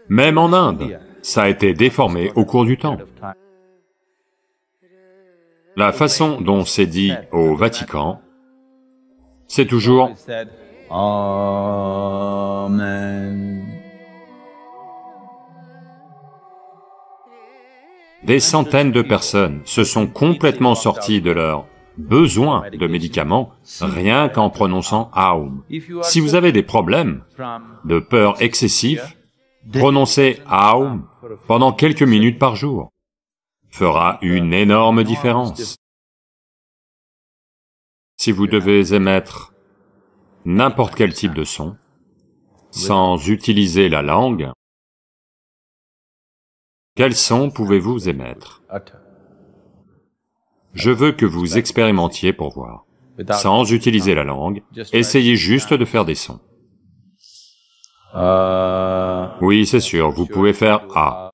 Même en Inde, ça a été déformé au cours du temps. La façon dont c'est dit au Vatican, c'est toujours Amen. Des centaines de personnes se sont complètement sorties de leur besoin de médicaments rien qu'en prononçant Aum. Si vous avez des problèmes de peur excessive, prononcer Aum pendant quelques minutes par jour fera une énorme différence. Si vous devez émettre n'importe quel type de son, sans utiliser la langue, quel son pouvez-vous émettre? Je veux que vous expérimentiez pour voir. Sans utiliser la langue, essayez juste de faire des sons. Oui, c'est sûr, vous pouvez faire A.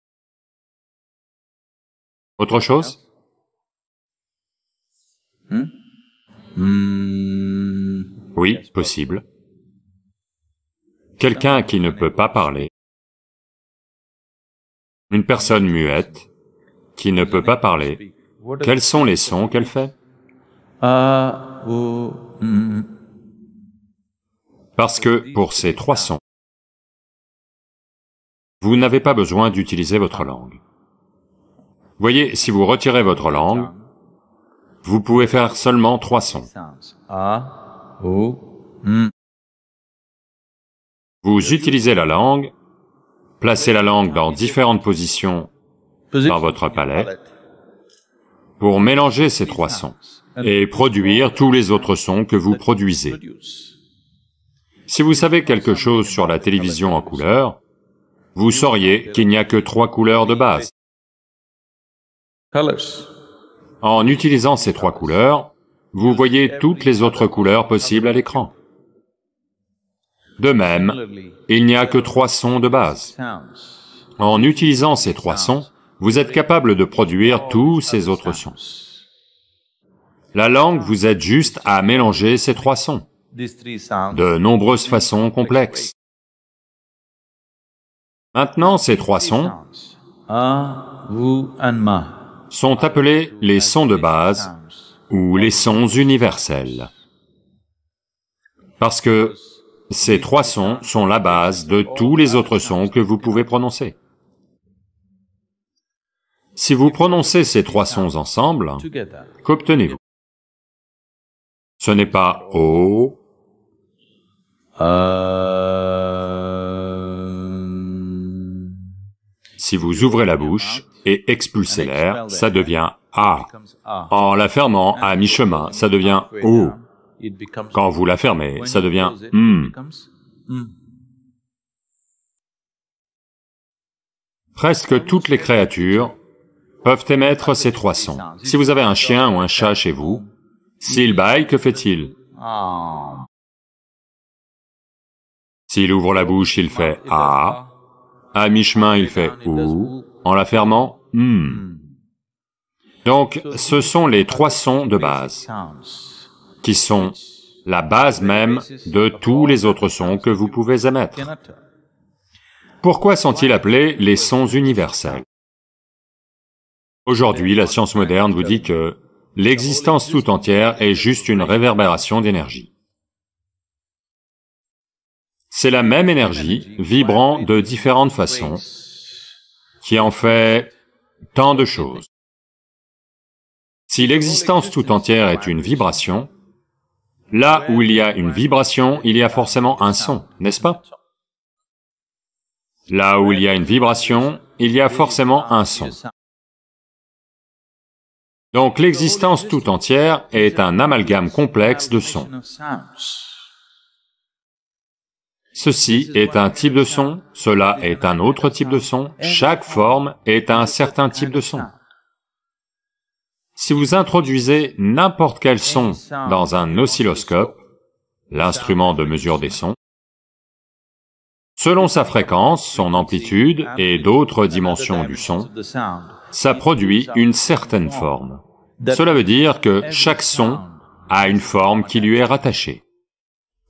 Autre chose? Oui, possible. Quelqu'un qui ne peut pas parler, une personne muette, qui ne peut pas parler, quels sont les sons qu'elle fait? Parce que pour ces trois sons, vous n'avez pas besoin d'utiliser votre langue. Voyez, si vous retirez votre langue, vous pouvez faire seulement trois sons. Vous utilisez la langue, placez la langue dans différentes positions dans votre palais pour mélanger ces trois sons et produire tous les autres sons que vous produisez. Si vous savez quelque chose sur la télévision en couleur, vous sauriez qu'il n'y a que trois couleurs de base. En utilisant ces trois couleurs, vous voyez toutes les autres couleurs possibles à l'écran. De même, il n'y a que trois sons de base. En utilisant ces trois sons, vous êtes capable de produire tous ces autres sons. La langue vous aide juste à mélanger ces trois sons, de nombreuses façons complexes. Maintenant, ces trois sons sont appelés les sons de base ou les sons universels. Parce que ces trois sons sont la base de tous les autres sons que vous pouvez prononcer. Si vous prononcez ces trois sons ensemble, qu'obtenez-vous? Ce n'est pas O, Si vous ouvrez la bouche et expulsez l'air, ça devient A. En la fermant à mi-chemin, ça devient O. Quand vous la fermez, ça devient Presque toutes les créatures peuvent émettre ces trois sons. Si vous avez un chien ou un chat chez vous, s'il bâille, que fait-il? S'il ouvre la bouche, il fait A. À mi-chemin, il fait OU. En la fermant, Donc, ce sont les trois sons de base, qui sont la base même de tous les autres sons que vous pouvez émettre. Pourquoi sont-ils appelés les sons universels? Aujourd'hui, la science moderne vous dit que l'existence tout entière est juste une réverbération d'énergie. C'est la même énergie, vibrant de différentes façons, qui en fait tant de choses. Si l'existence tout entière est une vibration, là où il y a une vibration, il y a forcément un son, n'est-ce pas? Là où il y a une vibration, il y a forcément un son. Donc l'existence tout entière est un amalgame complexe de sons. Ceci est un type de son, cela est un autre type de son, chaque forme est un certain type de son. Si vous introduisez n'importe quel son dans un oscilloscope, l'instrument de mesure des sons, selon sa fréquence, son amplitude et d'autres dimensions du son, ça produit une certaine forme. Cela veut dire que chaque son a une forme qui lui est rattachée.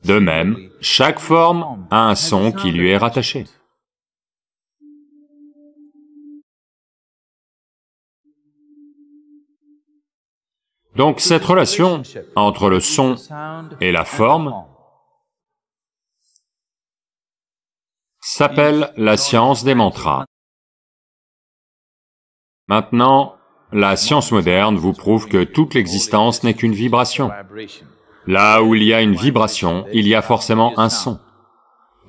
De même, chaque forme a un son qui lui est rattaché. Donc cette relation entre le son et la forme s'appelle la science des mantras. Maintenant, la science moderne vous prouve que toute l'existence n'est qu'une vibration. Là où il y a une vibration, il y a forcément un son.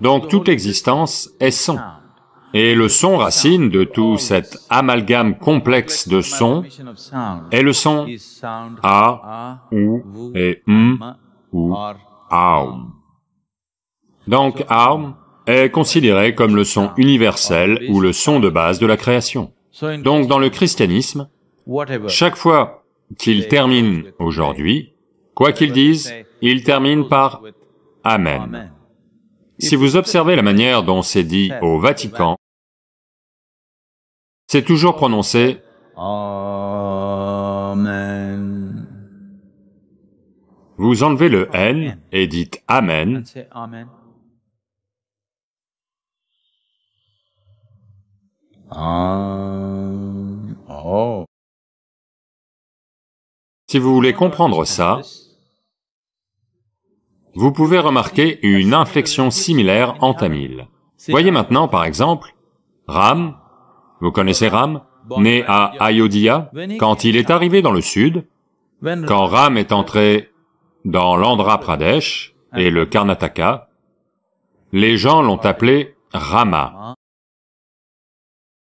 Donc toute l'existence est son. Et le son racine de tout cet amalgame complexe de sons est le son A, OU et ou AUM. Donc AUM est considéré comme le son universel ou le son de base de la création. Donc dans le christianisme, chaque fois qu'il termine aujourd'hui, quoi qu'il dise, il termine par Amen. Si vous observez la manière dont c'est dit au Vatican, c'est toujours prononcé Amen. Vous enlevez le N et dites Amen. Oh. Si vous voulez comprendre ça, vous pouvez remarquer une inflexion similaire en tamil. Voyez maintenant, par exemple, Ram, vous connaissez Ram, né à Ayodhya, quand il est arrivé dans le sud, quand Ram est entré dans l'Andhra Pradesh et le Karnataka, les gens l'ont appelé Rama.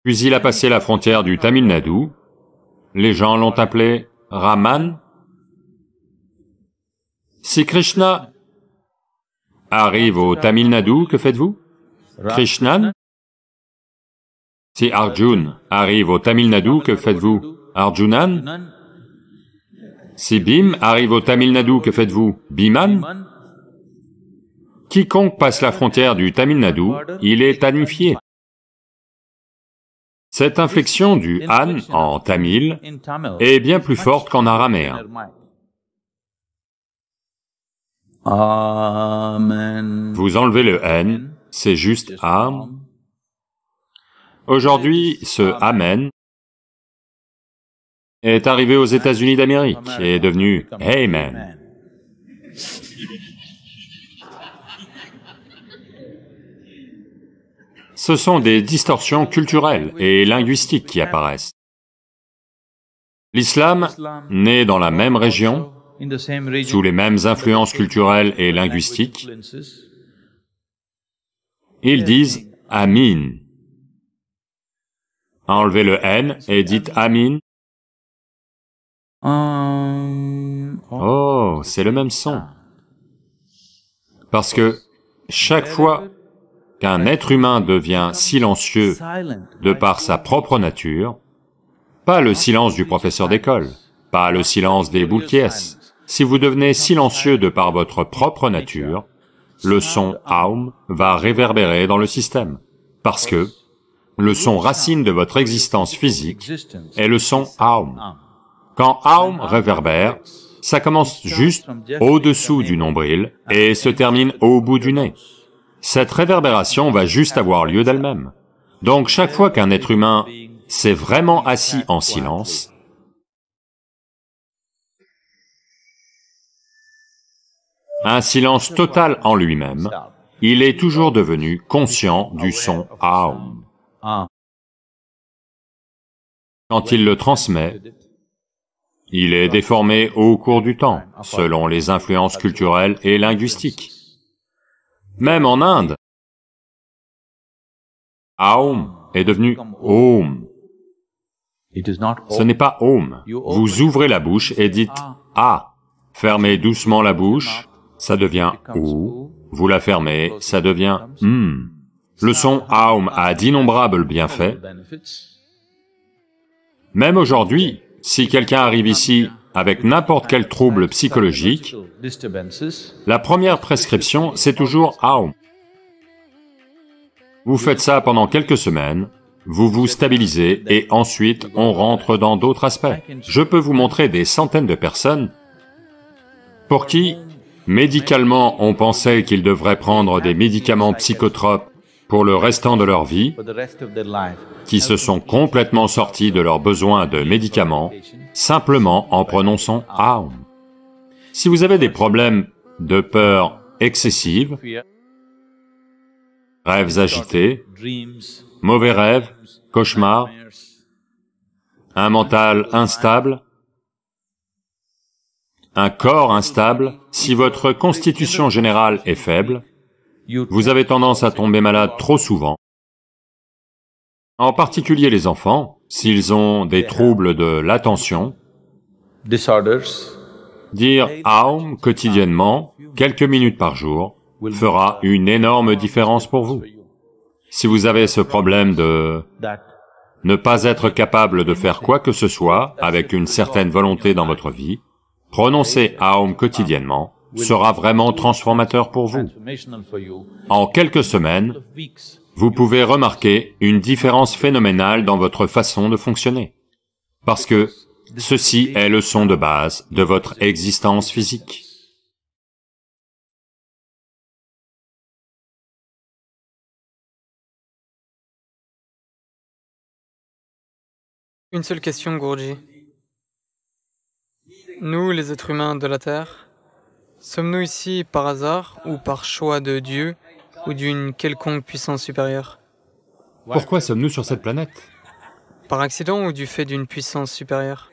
Puis il a passé la frontière du Tamil Nadu, les gens l'ont appelé Raman. Si Krishna arrive au Tamil Nadu, que faites-vous? Krishnan. Si Arjun arrive au Tamil Nadu, que faites-vous? Arjunan. Si Bhim arrive au Tamil Nadu, que faites-vous? Bhiman. Quiconque passe la frontière du Tamil Nadu, il est anifié. Cette inflexion du an en tamil est bien plus forte qu'en araméen. Amen. Vous enlevez le N, c'est juste Am. Aujourd'hui, ce Amen est arrivé aux États-Unis d'Amérique et est devenu Amen. Ce sont des distorsions culturelles et linguistiques qui apparaissent. L'islam, né dans la même région, sous les mêmes influences culturelles et linguistiques, ils disent « Amin ». Enlevez le N et dites « Amin ». Oh, c'est le même son. Parce que chaque fois qu'un être humain devient silencieux de par sa propre nature, pas le silence du professeur d'école, pas le silence des boules qui ess. Si vous devenez silencieux de par votre propre nature, le son Aum va réverbérer dans le système, parce que le son racine de votre existence physique est le son Aum. Quand Aum réverbère, ça commence juste au-dessous du nombril et se termine au bout du nez. Cette réverbération va juste avoir lieu d'elle-même. Donc chaque fois qu'un être humain s'est vraiment assis en silence, un silence total en lui-même, il est toujours devenu conscient du son Aum. Quand il le transmet, il est déformé au cours du temps, selon les influences culturelles et linguistiques. Même en Inde, Aum est devenu Om. Ce n'est pas Om. Vous ouvrez la bouche et dites A. Fermez doucement la bouche, ça devient OU. Vous la fermez, ça devient Le son Aum a d'innombrables bienfaits. Même aujourd'hui, si quelqu'un arrive ici avec n'importe quel trouble psychologique, la première prescription, c'est toujours Aum. Vous faites ça pendant quelques semaines, vous vous stabilisez et ensuite on rentre dans d'autres aspects. Je peux vous montrer des centaines de personnes pour qui, médicalement, on pensait qu'ils devraient prendre des médicaments psychotropes pour le restant de leur vie, qui se sont complètement sortis de leurs besoins de médicaments, simplement en prononçant Aum. Si vous avez des problèmes de peur excessive, rêves agités, mauvais rêves, cauchemars, un mental instable, un corps instable, si votre constitution générale est faible, vous avez tendance à tomber malade trop souvent. En particulier les enfants, s'ils ont des troubles de l'attention, dire Aum quotidiennement, quelques minutes par jour, fera une énorme différence pour vous. Si vous avez ce problème de ne pas être capable de faire quoi que ce soit avec une certaine volonté dans votre vie, prononcer Aum quotidiennement sera vraiment transformateur pour vous. En quelques semaines, vous pouvez remarquer une différence phénoménale dans votre façon de fonctionner, parce que ceci est le son de base de votre existence physique. Une seule question, Guruji. Nous, les êtres humains de la Terre, sommes-nous ici par hasard ou par choix de Dieu ou d'une quelconque puissance supérieure? Pourquoi sommes-nous sur cette planète? Par accident ou du fait d'une puissance supérieure?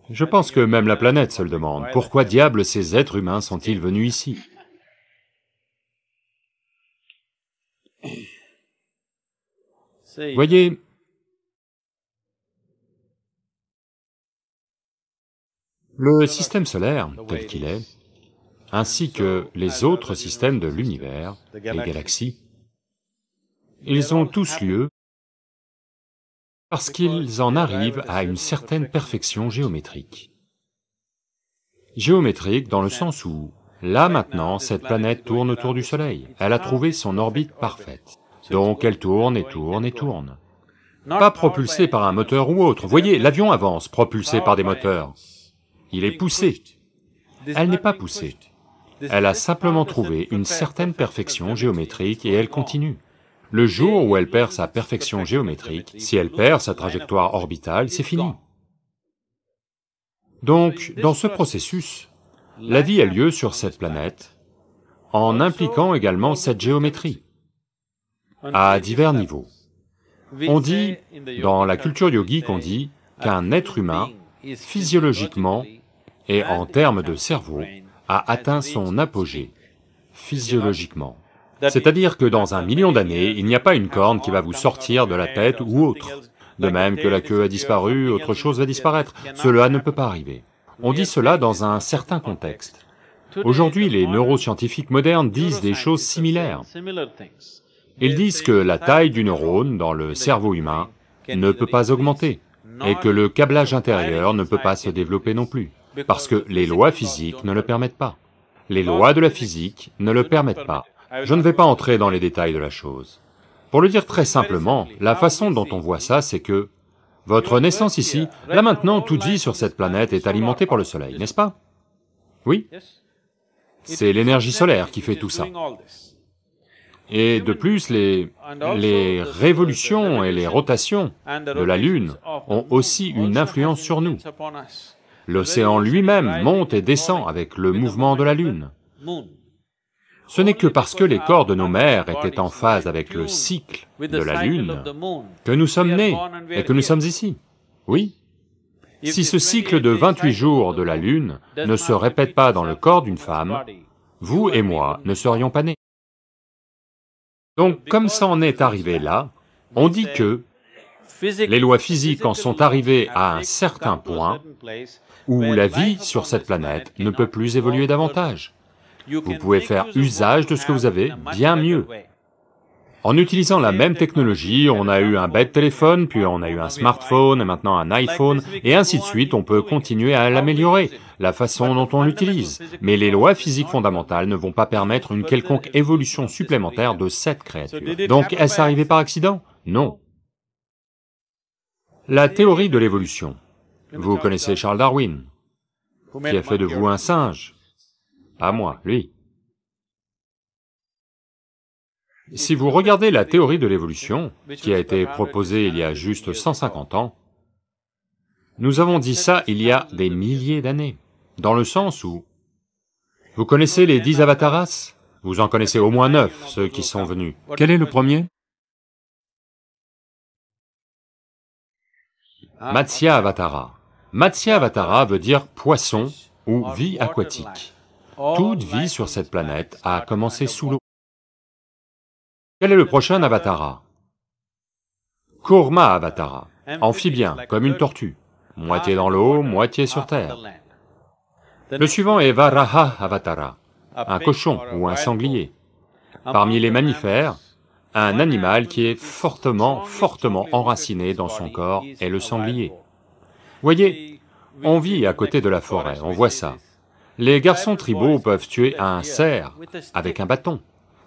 Je pense que même la planète se le demande. Pourquoi diable ces êtres humains sont-ils venus ici? Voyez, le système solaire, tel qu'il est, ainsi que les autres systèmes de l'univers, les galaxies, ils ont tous lieu parce qu'ils en arrivent à une certaine perfection géométrique. Géométrique dans le sens où, là maintenant, cette planète tourne autour du Soleil, elle a trouvé son orbite parfaite, donc elle tourne et tourne et tourne. Pas propulsée par un moteur ou autre, voyez, l'avion avance, propulsé par des moteurs. Il est poussé. Elle n'est pas poussée. Elle a simplement trouvé une certaine perfection géométrique et elle continue. Le jour où elle perd sa perfection géométrique, si elle perd sa trajectoire orbitale, c'est fini. Donc, dans ce processus, la vie a lieu sur cette planète, en impliquant également cette géométrie, à divers niveaux. On dit, dans la culture yogique, on dit qu'un être humain, physiologiquement et en termes de cerveau, a atteint son apogée, physiologiquement. C'est-à-dire que dans 1 million d'années, il n'y a pas une corne qui va vous sortir de la tête ou autre. De même que la queue a disparu, autre chose va disparaître. Cela ne peut pas arriver. On dit cela dans un certain contexte. Aujourd'hui, les neuroscientifiques modernes disent des choses similaires. Ils disent que la taille du neurone dans le cerveau humain ne peut pas augmenter, et que le câblage intérieur ne peut pas se développer non plus, parce que les lois physiques ne le permettent pas. Les lois de la physique ne le permettent pas. Je ne vais pas entrer dans les détails de la chose. Pour le dire très simplement, la façon dont on voit ça, c'est que votre naissance ici, là maintenant, toute vie sur cette planète est alimentée par le soleil, n'est-ce pas? Oui? C'est l'énergie solaire qui fait tout ça. Et de plus, les révolutions et les rotations de la Lune ont aussi une influence sur nous. L'océan lui-même monte et descend avec le mouvement de la Lune. Ce n'est que parce que les corps de nos mères étaient en phase avec le cycle de la Lune que nous sommes nés et que nous sommes ici. Oui. Si ce cycle de 28 jours de la Lune ne se répète pas dans le corps d'une femme, vous et moi ne serions pas nés. Donc, comme ça en est arrivé là, on dit que les lois physiques en sont arrivées à un certain point où la vie sur cette planète ne peut plus évoluer davantage. Vous pouvez faire usage de ce que vous avez bien mieux. En utilisant la même technologie, on a eu un bête téléphone, puis on a eu un smartphone, et maintenant un iPhone, et ainsi de suite, on peut continuer à l'améliorer, la façon dont on l'utilise. Mais les lois physiques fondamentales ne vont pas permettre une quelconque évolution supplémentaire de cette créature. Donc, est-ce arrivé par accident? Non. La théorie de l'évolution. Vous connaissez Charles Darwin. Qui a fait de vous un singe? Pas moi, lui. Si vous regardez la théorie de l'évolution, qui a été proposée il y a juste 150 ans, nous avons dit ça il y a des milliers d'années, dans le sens où... Vous connaissez les 10 avataras? Vous en connaissez au moins 9, ceux qui sont venus. Quel est le premier? Matsya Avatara. Matsya Avatara veut dire poisson ou vie aquatique. Toute vie sur cette planète a commencé sous l'eau. Quel est le prochain avatara? Kurma Avatara, amphibien, comme une tortue, moitié dans l'eau, moitié sur terre. Le suivant est Varaha Avatara, un cochon ou un sanglier. Parmi les mammifères, un animal qui est fortement enraciné dans son corps est le sanglier. Voyez, on vit à côté de la forêt, on voit ça. Les garçons tribaux peuvent tuer un cerf avec un bâton.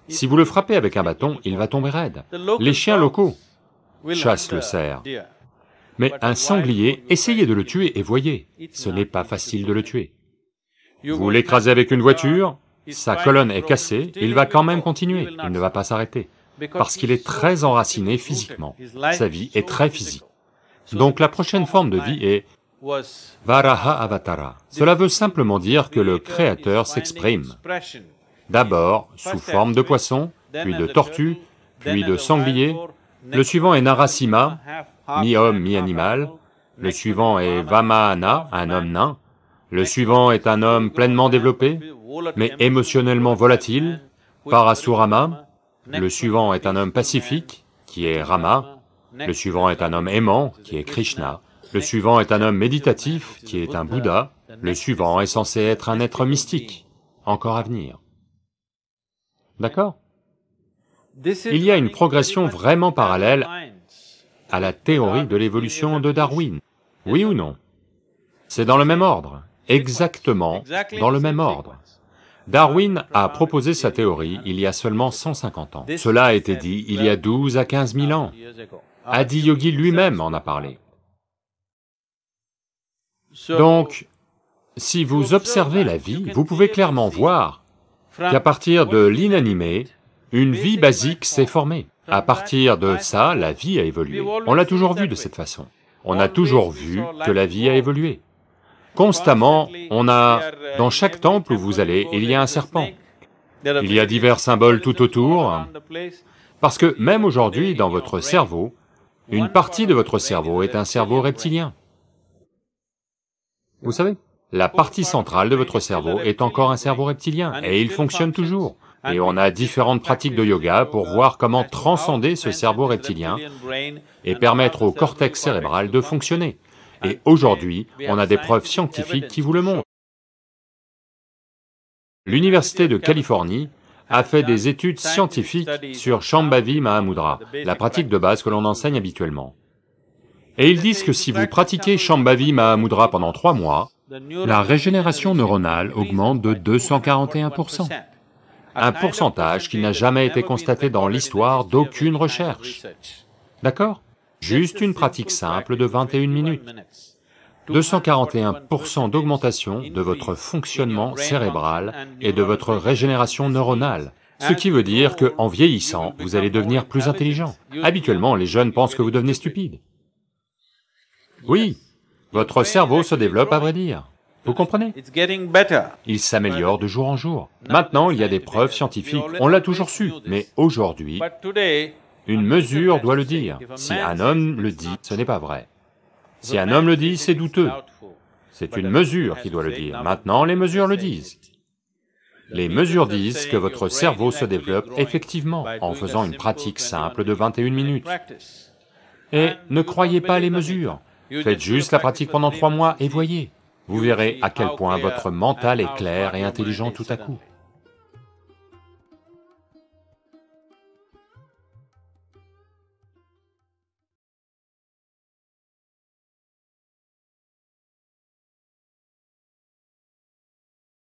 Si vous le frappez avec un bâton, il va tomber raide. Les chiens locaux chassent le cerf. Mais un sanglier, essayez de le tuer et voyez, ce n'est pas facile de le tuer. Vous l'écrasez avec une voiture, sa colonne est cassée, il va quand même continuer, il ne va pas s'arrêter, parce qu'il est très enraciné physiquement, sa vie est très physique. Donc la prochaine forme de vie est Varaha Avatara. Cela veut simplement dire que le Créateur s'exprime, d'abord sous forme de poisson, puis de tortue, puis de sanglier. Le suivant est Narasimha, mi-homme, mi-animal. Le suivant est Vamana, un homme nain. Le suivant est un homme pleinement développé, mais émotionnellement volatile, Parasurama. Le suivant est un homme pacifique, qui est Rama. Le suivant est un homme aimant, qui est Krishna. Le suivant est un homme méditatif, qui est un Bouddha. Le suivant est censé être un être mystique, encore à venir. D'accord? Il y a une progression vraiment parallèle à la théorie de l'évolution de Darwin. Oui ou non? C'est dans le même ordre, exactement dans le même ordre. Darwin a proposé sa théorie il y a seulement 150 ans. Cela a été dit il y a 12 à 15 000 ans. Adi Yogi lui-même en a parlé. Donc, si vous observez la vie, vous pouvez clairement voir qu'à partir de l'inanimé, une vie basique s'est formée. À partir de ça, la vie a évolué. On l'a toujours vu de cette façon. On a toujours vu que la vie a évolué. Constamment, on a... Dans chaque temple où vous allez, il y a un serpent. Il y a divers symboles tout autour, parce que même aujourd'hui, dans votre cerveau, une partie de votre cerveau est un cerveau reptilien. Vous savez, la partie centrale de votre cerveau est encore un cerveau reptilien, et il fonctionne toujours. Et on a différentes pratiques de yoga pour voir comment transcender ce cerveau reptilien et permettre au cortex cérébral de fonctionner. Et aujourd'hui, on a des preuves scientifiques qui vous le montrent. L'Université de Californie a fait des études scientifiques sur Shambhavi Mahamudra, la pratique de base que l'on enseigne habituellement. Et ils disent que si vous pratiquez Shambhavi Mahamudra pendant 3 mois, la régénération neuronale augmente de 241%. Un pourcentage qui n'a jamais été constaté dans l'histoire d'aucune recherche. D'accord? Juste une pratique simple de 21 minutes. 241% d'augmentation de votre fonctionnement cérébral et de votre régénération neuronale. Ce qui veut dire qu'en vieillissant, vous allez devenir plus intelligent. Habituellement, les jeunes pensent que vous devenez stupide. Oui, votre cerveau se développe à vrai dire. Vous comprenez? Il s'améliore de jour en jour. Maintenant, il y a des preuves scientifiques, on l'a toujours su, mais aujourd'hui, une mesure doit le dire. Si un homme le dit, ce n'est pas vrai. Si un homme le dit, c'est douteux. C'est une mesure qui doit le dire. Maintenant, les mesures le disent. Les mesures disent que votre cerveau se développe effectivement en faisant une pratique simple de 21 minutes. Et ne croyez pas les mesures. Faites juste la pratique pendant 3 mois et voyez. Vous verrez à quel point votre mental est clair et intelligent tout à coup.